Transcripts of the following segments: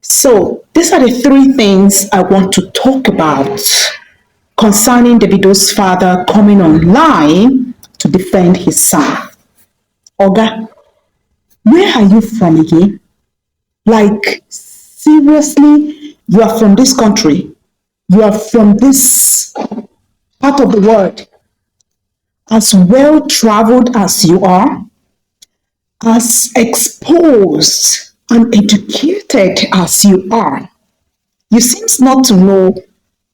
So these are the three things I want to talk about concerning Davido's father coming online to defend his son. Oga, where are you from again? Like, seriously, you are from this country. You are from this part of the world. As well traveled as you are, as exposed and educated as you are, you seem not to know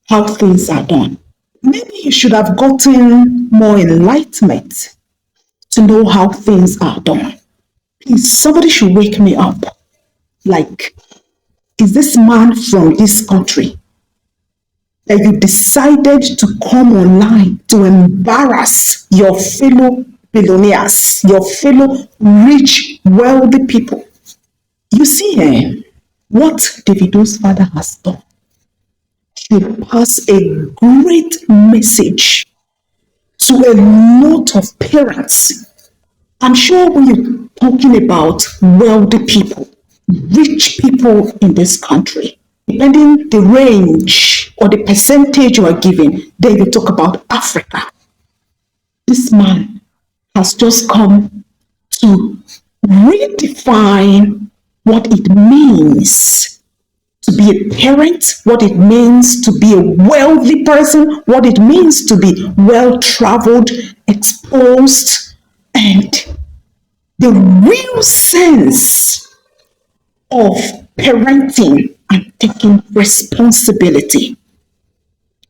how things are done. Maybe you should have gotten more enlightenment to know how things are done. Please, somebody should wake me up. Like, is this man from this country that you decided to come online to embarrass your fellow billionaires, your fellow rich, wealthy people? You see, what Davido's father has done should pass a great message to a lot of parents. I'm sure when you're talking about wealthy people, rich people in this country, depending the range or the percentage you are giving, then you talk about Africa. This man has just come to redefine what it means to be a parent, what it means to be a wealthy person, what it means to be well-traveled, exposed, and the real sense of parenting and taking responsibility.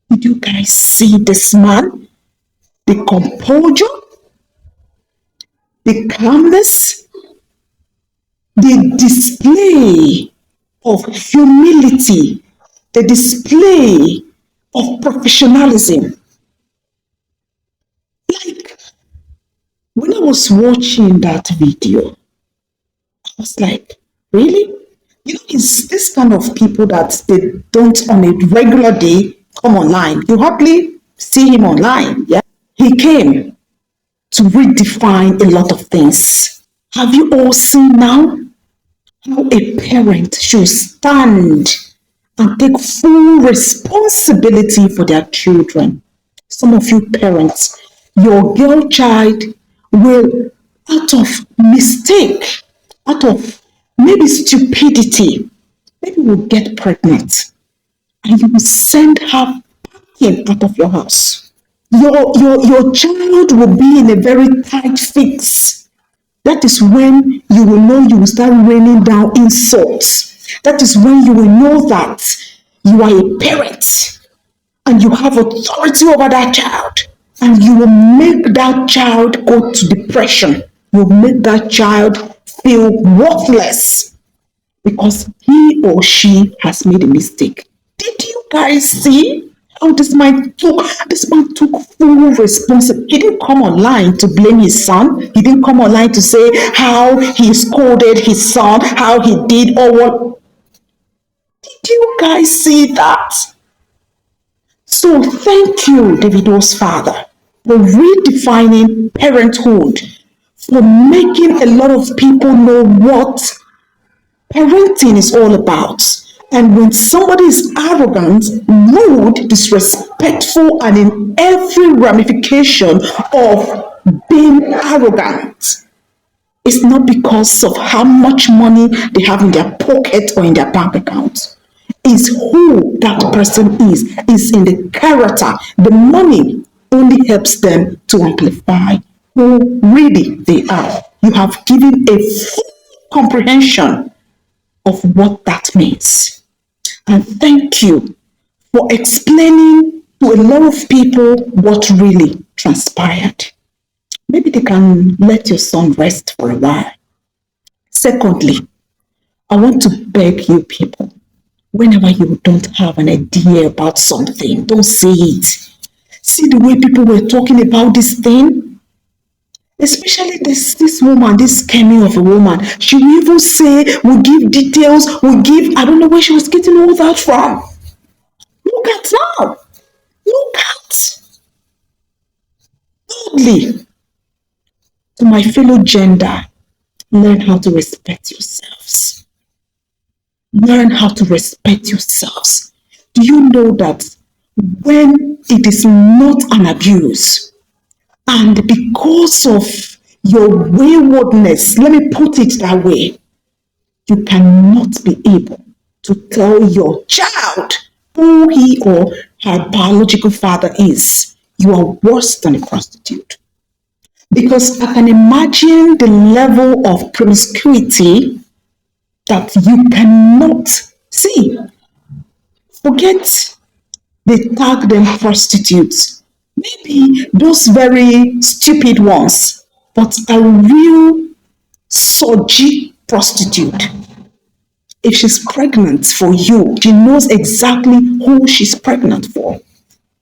Did you guys see this man? The composure, the calmness, the display of humility, the display of professionalism. Like, when I was watching that video, I was like, really? You know, it's this kind of people that they don't on a regular day come online. You hardly see him online. Yeah. He came to redefine a lot of things. Have you all seen now how a parent should stand and take full responsibility for their children? Some of you parents, your girl child will, out of mistake, out of maybe stupidity, maybe will get pregnant and you will send her packing out of your house. Your child will be in a very tight fix. That is when you will know you will start raining down insults. That is when you will know that you are a parent and you have authority over that child. And you will make that child go to depression. You will make that child feel worthless because he or she has made a mistake. Did you guys see how this man took full responsibility? He didn't come online to blame his son. He didn't come online to say how he scolded his son, how he did or what. Did you guys see that? So thank you, Davido's father, for redefining parenthood, for making a lot of people know what parenting is all about. And when somebody is arrogant, rude, disrespectful, and in every ramification of being arrogant, it's not because of how much money they have in their pocket or in their bank account. It's who that person is in the character. The money only helps them to amplify who really they are. You have given a full comprehension of what that means. And thank you for explaining to a lot of people what really transpired. Maybe they can let your son rest for a while. Secondly, I want to beg you people, whenever you don't have an idea about something, don't say it. See the way people were talking about this thing? Especially this woman, this Kemi of a woman. She will even say, we'll give details, I don't know where she was getting all that from. Look at now. Look at. Thirdly, to my fellow gender, learn how to respect yourselves. Learn how to respect yourselves. Do you know that when it is not an abuse, and because of your waywardness, let me put it that way, you cannot be able to tell your child who he or her biological father is. You are worse than a prostitute. Because I can imagine the level of promiscuity that you cannot see. Forget they tag them prostitutes. Maybe those very stupid ones, but a real soji prostitute. If she's pregnant for you, she knows exactly who she's pregnant for.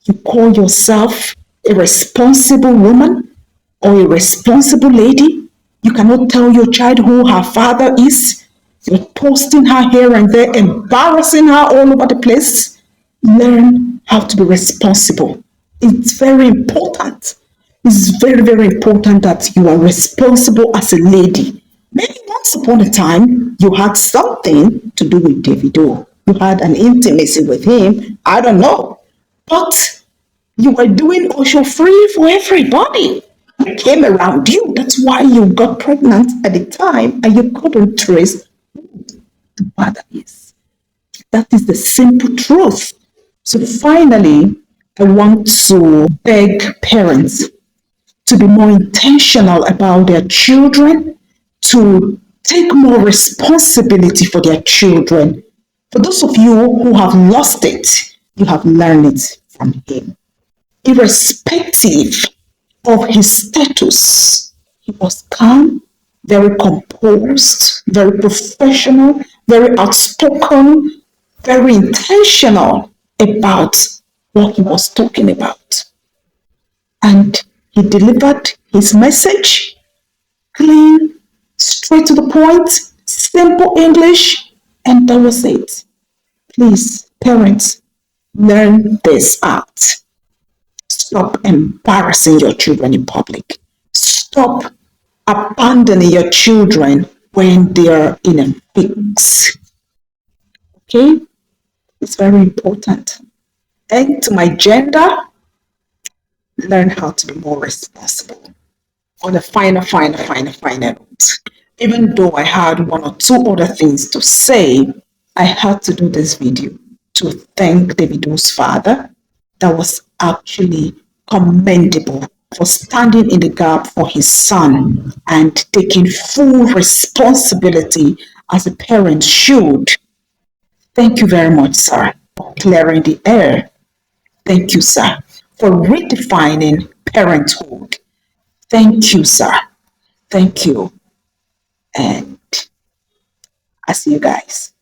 You call yourself a responsible woman or a responsible lady. You cannot tell your child who her father is. You're posting her here and there, embarrassing her all over the place. Learn how to be responsible. It's very important. It's very, very important that you are responsible as a lady. Maybe once upon a time, you had something to do with Davido. You had an intimacy with him. I don't know. But you were doing Osho free for everybody. It came around you. That's why you got pregnant at the time and you couldn't trace who the father is. That is the simple truth. So finally, I want to beg parents to be more intentional about their children, to take more responsibility for their children. For those of you who have lost it, you have learned it from him. Irrespective of his status, he was calm, very composed, very professional, very outspoken, very intentional about what he was talking about. And he delivered his message clean, straight to the point, simple English, and that was it. Please, parents, learn this out. Stop embarrassing your children in public. Stop abandoning your children when they are in a fix. Okay? It's very important. And to my gender, learn how to be more responsible. On a final note, even though I had one or two other things to say, I had to do this video to thank Davido's father. That was actually commendable for standing in the gap for his son and taking full responsibility as a parent should. Thank you very much, sir, for clearing the air. Thank you, sir, for redefining parenthood. Thank you, sir. Thank you. And I see you guys.